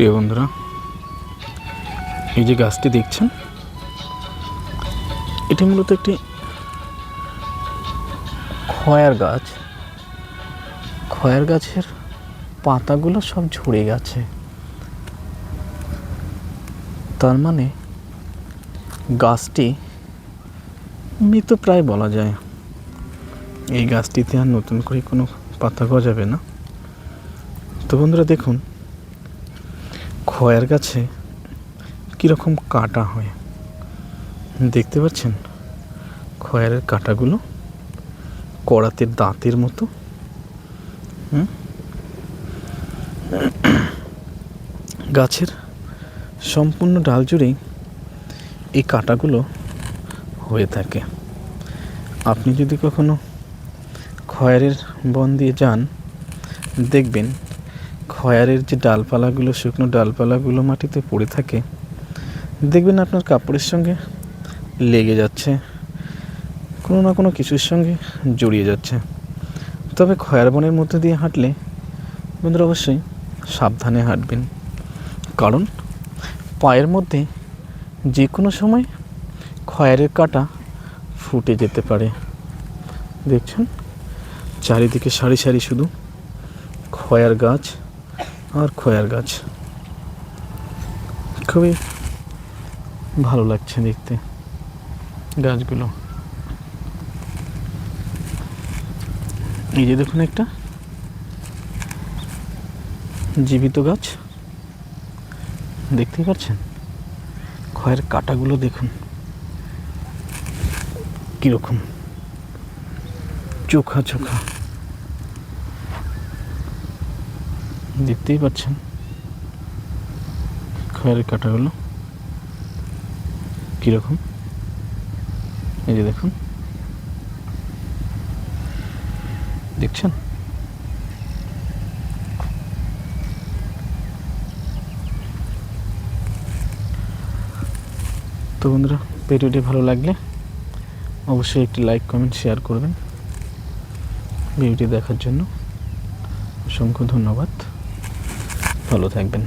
প্রিয় বন্ধুরা, এই যে গাছটি দেখছেন, এটি মূলত একটি খয়ার গাছ। খয়ার গাছের পাতাগুলো সব ঝরে গেছে, তার মানে গাছটি মৃতপ্রায় বলা যায়। এই গাছটিতে আর নতুন করে কোনো পাতা গজাবে না। তো বন্ধুরা দেখুন, খয়ার গাছে কীরকম কাঁটা হয় দেখতে পাচ্ছেন। খয়ারের কাঁটাগুলো করাতের দাঁতের মতো। গাছের সম্পূর্ণ ডাল জুড়েই এই কাঁটাগুলো হয়ে থাকে। আপনি যদি কখনো খয়ারের বন দিয়ে যান, দেখবেন খয়ারের যে ডালপালাগুলো, শুকনো ডালপালাগুলো মাটিতে পড়ে থাকে, দেখবেন আপনার কাপড়ের সঙ্গে লেগে যাচ্ছে, কোনো না কোনো কিছুর সঙ্গে জড়িয়ে যাচ্ছে। তবে খয়ার বনের মধ্যে দিয়ে হাঁটলে বন্ধুরা অবশ্যই সাবধানে হাঁটবেন, কারণ পায়ের মধ্যে যে কোনো সময় খয়ারের কাঁটা ফুটে যেতে পারে। দেখছেন চারিদিকে সারি সারি শুধু খয়ার গাছ আর খয়ার গাছ। খুবই ভালো লাগছে দেখতে গাছগুলো। এই যে দেখুন, একটা জীবিত গাছ দেখতেই পাচ্ছেন। খয়ের কাঁটাগুলো দেখুন কিরকম চোখা চোখা, দেখতেই পাচ্ছেন খয়ের কাঁটাগুলো কিরকম। এই যে দেখুন, দেখছেন। তো বন্ধুরা, ভিডিওটি ভালো লাগলে অবশ্যই একটি লাইক, কমেন্ট, শেয়ার করবেন। ভিডিওটি দেখার জন্য অসংখ্য ধন্যবাদ। ভালো থাকবেন।